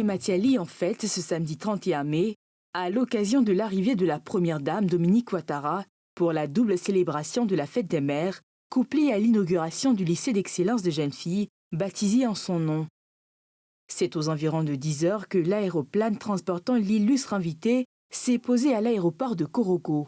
Matiali en fête ce samedi 31 mai à l'occasion de l'arrivée de la première dame Dominique Ouattara pour la double célébration de la fête des mères, couplée à l'inauguration du lycée d'excellence de jeunes filles, baptisé en son nom. C'est aux environs de 10 heures que l'aéroplane transportant l'illustre invité s'est posé à l'aéroport de Korogo.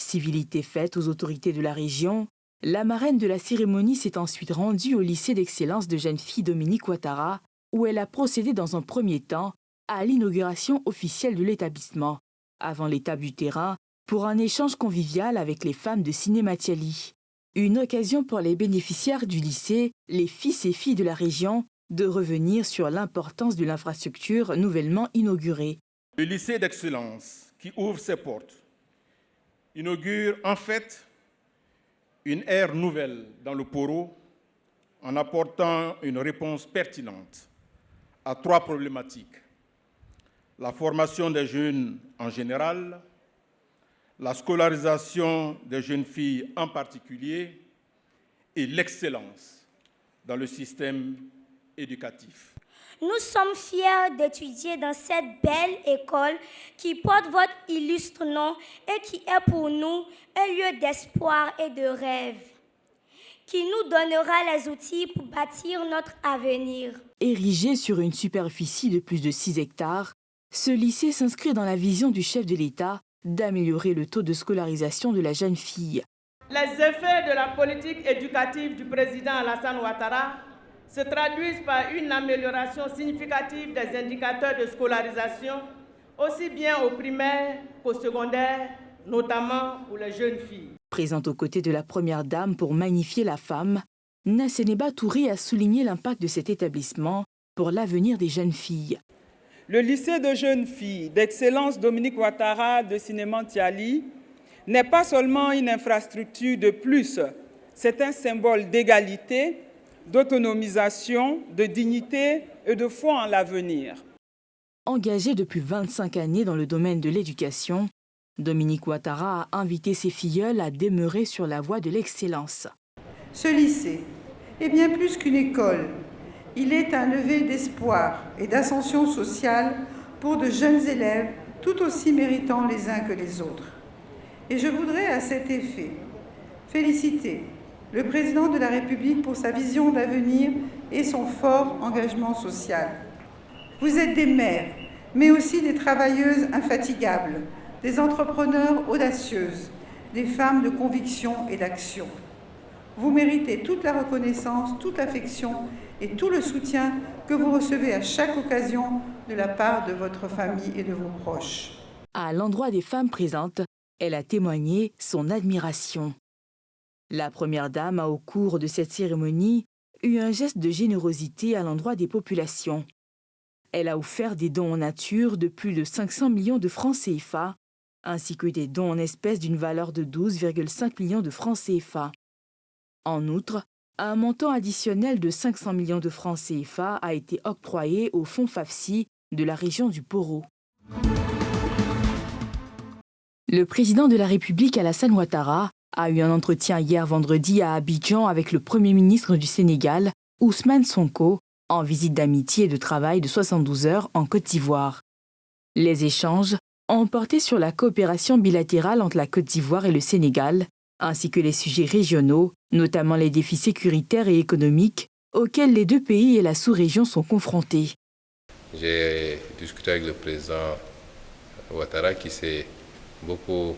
Civilité faite aux autorités de la région, la marraine de la cérémonie s'est ensuite rendue au lycée d'excellence de jeunes filles Dominique Ouattara, où elle a procédé dans un premier temps à l'inauguration officielle de l'établissement, avant l'étape du terrain, pour un échange convivial avec les femmes de Ciné-Matiali. Une occasion pour les bénéficiaires du lycée, les fils et filles de la région, de revenir sur l'importance de l'infrastructure nouvellement inaugurée. Le lycée d'excellence qui ouvre ses portes inaugure en fait une ère nouvelle dans le Poro en apportant une réponse pertinente à 3 problématiques. La formation des jeunes en général, la scolarisation des jeunes filles en particulier et l'excellence dans le système éducatif. Nous sommes fiers d'étudier dans cette belle école qui porte votre illustre nom et qui est pour nous un lieu d'espoir et de rêve, qui nous donnera les outils pour bâtir notre avenir. Érigé sur une superficie de plus de 6 hectares, ce lycée s'inscrit dans la vision du chef de l'État d'améliorer le taux de scolarisation de la jeune fille. Les effets de la politique éducative du président Alassane Ouattara se traduisent par une amélioration significative des indicateurs de scolarisation, aussi bien au primaire qu'au secondaire, notamment pour les jeunes filles. Présente aux côtés de la première dame pour magnifier la femme, Nasseneba Touré a souligné l'impact de cet établissement pour l'avenir des jeunes filles. Le lycée de jeunes filles d'excellence Dominique Ouattara de Ciné-Matiali n'est pas seulement une infrastructure de plus, c'est un symbole d'égalité, d'autonomisation, de dignité et de foi en l'avenir. Engagée depuis 25 années dans le domaine de l'éducation, Dominique Ouattara a invité ses filleuls à demeurer sur la voie de l'excellence. Ce lycée est bien plus qu'une école. Il est un levier d'espoir et d'ascension sociale pour de jeunes élèves tout aussi méritants les uns que les autres. Et je voudrais à cet effet féliciter le président de la République pour sa vision d'avenir et son fort engagement social. Vous êtes des mères, mais aussi des travailleuses infatigables, des entrepreneurs audacieuses, des femmes de conviction et d'action. Vous méritez toute la reconnaissance, toute l'affection et tout le soutien que vous recevez à chaque occasion de la part de votre famille et de vos proches. À l'endroit des femmes présentes, elle a témoigné son admiration. La première dame a, au cours de cette cérémonie, eu un geste de générosité à l'endroit des populations. Elle a offert des dons en nature de plus de 500 millions de francs CFA, ainsi que des dons en espèces d'une valeur de 12,5 millions de francs CFA. En outre, un montant additionnel de 500 millions de francs CFA a été octroyé au fonds FAFSI de la région du Poro. Le président de la République, Alassane Ouattara, a eu un entretien hier vendredi à Abidjan avec le Premier ministre du Sénégal, Ousmane Sonko, en visite d'amitié et de travail de 72 heures en Côte d'Ivoire. Les échanges ont porté sur la coopération bilatérale entre la Côte d'Ivoire et le Sénégal, ainsi que les sujets régionaux, notamment les défis sécuritaires et économiques auxquels les deux pays et la sous-région sont confrontés. J'ai discuté avec le président Ouattara qui s'est beaucoup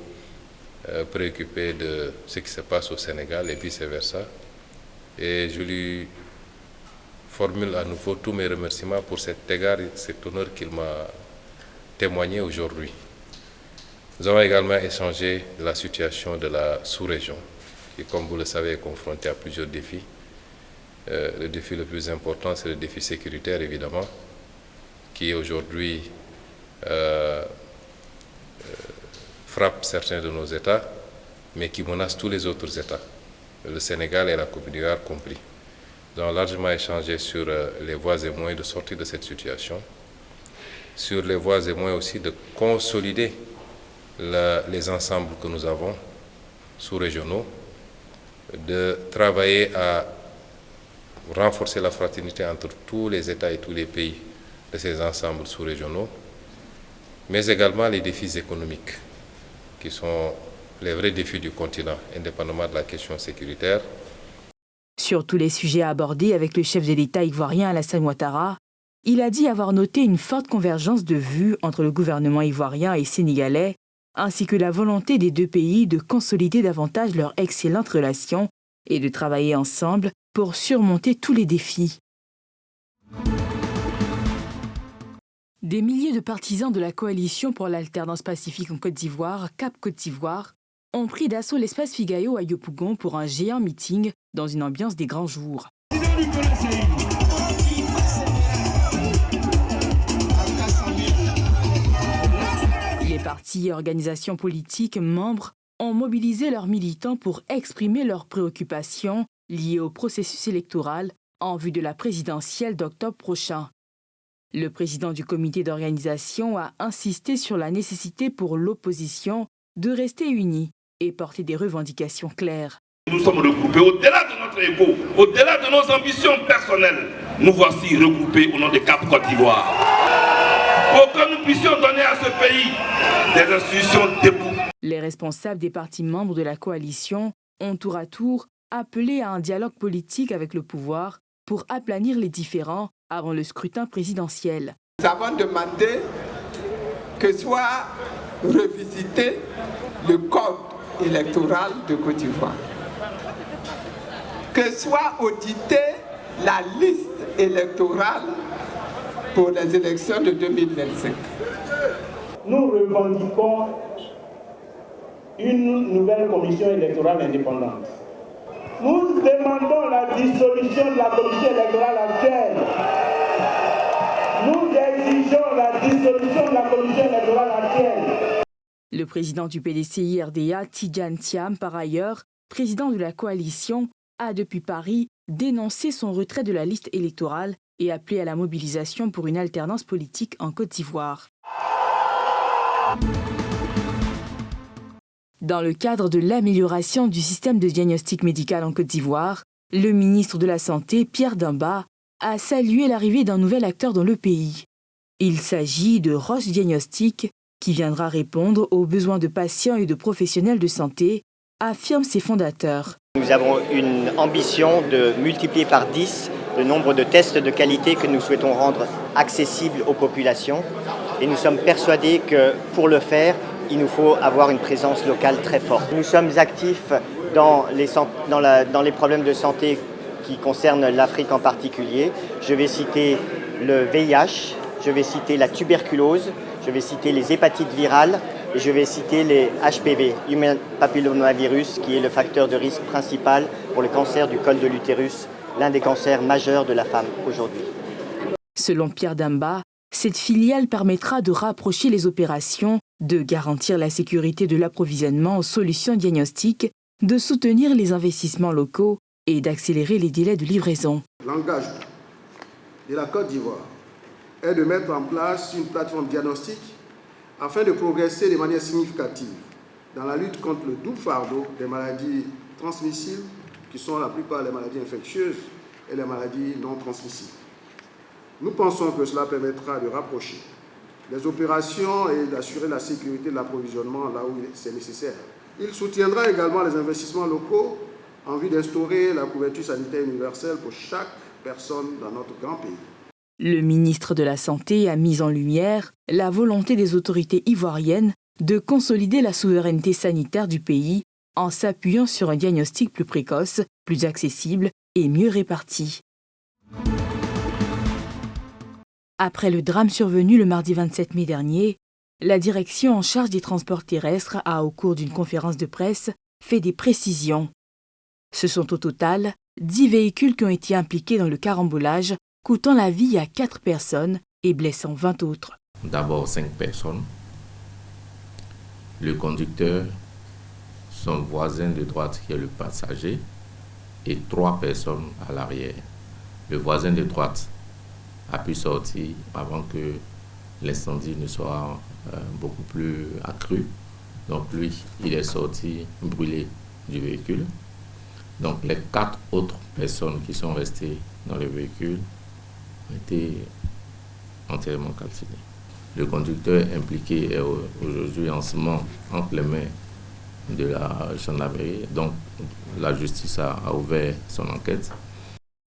préoccupé de ce qui se passe au Sénégal et vice-versa. Et je lui formule à nouveau tous mes remerciements pour cet égard et cet honneur qu'il m'a témoigné aujourd'hui. Nous avons également échangé de la situation de la sous-région, qui, comme vous le savez, est confrontée à plusieurs défis. Le défi le plus important, c'est le défi sécuritaire, évidemment, qui aujourd'hui frappe certains de nos États, mais qui menace tous les autres États, le Sénégal et la Côte d'Ivoire compris. Nous avons largement échangé sur les voies et moyens de sortir de cette situation, sur les voies et moyens aussi de consolider les ensembles que nous avons sous-régionaux, de travailler à renforcer la fraternité entre tous les États et tous les pays de ces ensembles sous-régionaux, mais également les défis économiques, qui sont les vrais défis du continent, indépendamment de la question sécuritaire. Sur tous les sujets abordés avec le chef de l'État ivoirien Alassane Ouattara, il a dit avoir noté une forte convergence de vues entre le gouvernement ivoirien et sénégalais, ainsi que la volonté des deux pays de consolider davantage leurs excellentes relations et de travailler ensemble pour surmonter tous les défis. Des milliers de partisans de la coalition pour l'alternance pacifique en Côte d'Ivoire, Cap Côte d'Ivoire, ont pris d'assaut l'espace Figayo à Yopougon pour un géant meeting dans une ambiance des grands jours. Les partis et organisations politiques membres ont mobilisé leurs militants pour exprimer leurs préoccupations liées au processus électoral en vue de la présidentielle d'octobre prochain. Le président du comité d'organisation a insisté sur la nécessité pour l'opposition de rester unie et porter des revendications claires. Nous sommes regroupés au-delà de notre ego, au-delà de nos ambitions personnelles. Nous voici regroupés au nom de Cap Côte d'Ivoire. Pour que nous puissions donner à ce pays des institutions debout. Les responsables des partis membres de la coalition ont tour à tour appelé à un dialogue politique avec le pouvoir pour aplanir les différends avant le scrutin présidentiel. Nous avons demandé que soit revisité le code électoral de Côte d'Ivoire, que soit auditée la liste électorale pour les élections de 2025. Nous revendiquons une nouvelle commission électorale indépendante. Nous demandons la dissolution de la commission électorale actuelle. Nous exigeons la dissolution de la commission électorale actuelle. Le président du PDCI-RDA, Tidjane Thiam, par ailleurs, président de la coalition, a depuis Paris dénoncé son retrait de la liste électorale et appelé à la mobilisation pour une alternance politique en Côte d'Ivoire. Dans le cadre de l'amélioration du système de diagnostic médical en Côte d'Ivoire, le ministre de la Santé, Pierre Damba, a salué l'arrivée d'un nouvel acteur dans le pays. Il s'agit de Roche Diagnostic, qui viendra répondre aux besoins de patients et de professionnels de santé, affirment ses fondateurs. Nous avons une ambition de multiplier par 10 le nombre de tests de qualité que nous souhaitons rendre accessibles aux populations. Et nous sommes persuadés que pour le faire, il nous faut avoir une présence locale très forte. Nous sommes actifs dans les problèmes de santé qui concernent l'Afrique en particulier. Je vais citer le VIH, je vais citer la tuberculose, je vais citer les hépatites virales et je vais citer les HPV, Human Papillomavirus, qui est le facteur de risque principal pour le cancer du col de l'utérus, l'un des cancers majeurs de la femme aujourd'hui. Selon Pierre Damba, cette filiale permettra de rapprocher les opérations, de garantir la sécurité de l'approvisionnement aux solutions diagnostiques, de soutenir les investissements locaux et d'accélérer les délais de livraison. L'engagement de la Côte d'Ivoire est de mettre en place une plateforme diagnostique afin de progresser de manière significative dans la lutte contre le double fardeau des maladies transmissibles, qui sont la plupart les maladies infectieuses et les maladies non transmissibles. Nous pensons que cela permettra de rapprocher les opérations et d'assurer la sécurité de l'approvisionnement là où c'est nécessaire. Il soutiendra également les investissements locaux en vue d'instaurer la couverture sanitaire universelle pour chaque personne dans notre grand pays. Le ministre de la Santé a mis en lumière la volonté des autorités ivoiriennes de consolider la souveraineté sanitaire du pays en s'appuyant sur un diagnostic plus précoce, plus accessible et mieux réparti. Après le drame survenu le mardi 27 mai dernier, la direction en charge des transports terrestres a, au cours d'une conférence de presse, fait des précisions. Ce sont au total 10 véhicules qui ont été impliqués dans le carambolage, coûtant la vie à 4 personnes et blessant 20 autres. D'abord 5 personnes. Le conducteur, son voisin de droite qui est le passager, et 3 personnes à l'arrière. Le voisin de droite a pu sortir avant que l'incendie ne soit beaucoup plus accru. Donc lui, il est sorti brûlé du véhicule. Donc les 4 autres personnes qui sont restées dans le véhicule ont été entièrement calciné. Le conducteur impliqué est aujourd'hui en ce moment entre les mains de la gendarmerie. Donc la justice a ouvert son enquête.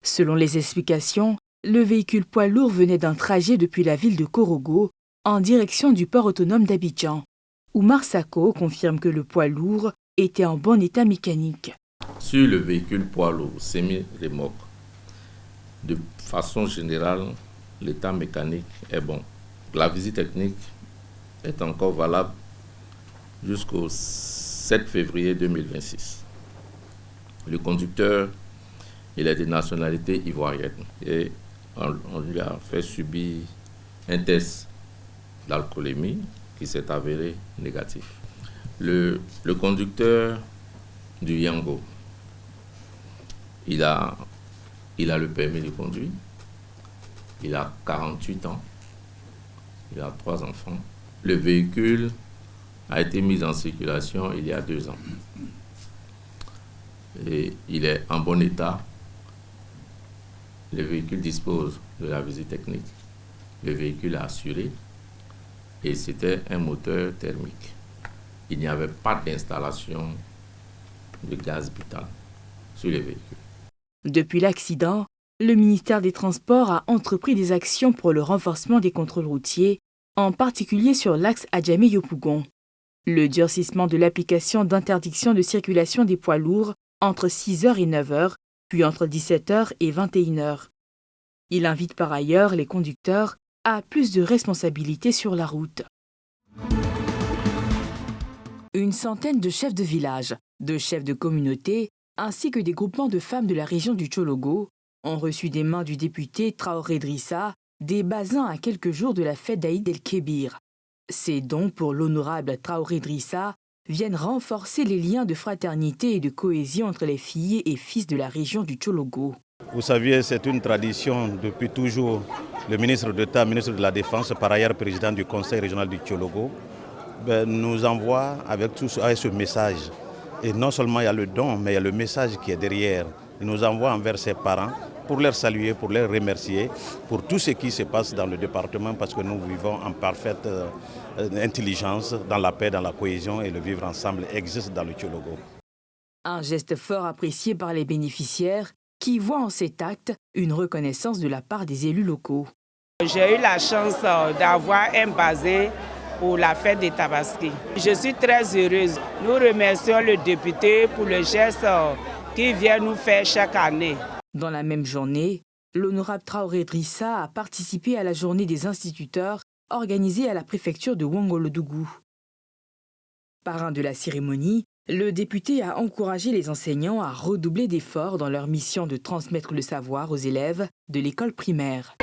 Selon les explications, le véhicule poids lourd venait d'un trajet depuis la ville de Korogo en direction du port autonome d'Abidjan. Oumar Sako confirme que le poids lourd était en bon état mécanique. Sur le véhicule poids lourd semi-remorque, de façon générale, l'état mécanique est bon. La visite technique est encore valable jusqu'au 7 février 2026. Le conducteur, il est de nationalité ivoirienne et on lui a fait subir un test d'alcoolémie qui s'est avéré négatif. Le conducteur du Yango, il a le permis de conduire, il a 48 ans, il a 3 enfants. Le véhicule a été mis en circulation il y a 2 ans. Et il est en bon état. Le véhicule dispose de la visite technique. Le véhicule est assuré et c'était un moteur thermique. Il n'y avait pas d'installation de gaz butane sur le véhicule. Depuis l'accident, le ministère des Transports a entrepris des actions pour le renforcement des contrôles routiers, en particulier sur l'axe Adjamé-Yopougon. Le durcissement de l'application d'interdiction de circulation des poids lourds entre 6h et 9h, puis entre 17h et 21h. Il invite par ailleurs les conducteurs à plus de responsabilités sur la route. Une centaine de chefs de village, de chefs de communauté, ainsi que des groupements de femmes de la région du Tchologo ont reçu des mains du député Traoré Drissa des basins à quelques jours de la fête d'Aïd el-Kébir. Ces dons pour l'honorable Traoré Drissa viennent renforcer les liens de fraternité et de cohésion entre les filles et fils de la région du Tchologo. Vous savez, c'est une tradition depuis toujours. Le ministre d'État, ministre de la Défense, par ailleurs président du Conseil régional du Tchologo, nous envoie avec ce message. Et non seulement il y a le don, mais il y a le message qui est derrière. Il nous envoie envers ses parents pour les saluer, pour les remercier, pour tout ce qui se passe dans le département, parce que nous vivons en parfaite intelligence, dans la paix, dans la cohésion, et le vivre ensemble existe dans le Tchologo. Un geste fort apprécié par les bénéficiaires qui voient en cet acte une reconnaissance de la part des élus locaux. J'ai eu la chance d'avoir un basé pour la fête des Tabaski. Je suis très heureuse. Nous remercions le député pour le geste qu'il vient nous faire chaque année. Dans la même journée, l'honorable Traoré Drissa a participé à la journée des instituteurs organisée à la préfecture de Ouangolodougou. Parrain de la cérémonie, le député a encouragé les enseignants à redoubler d'efforts dans leur mission de transmettre le savoir aux élèves de l'école primaire.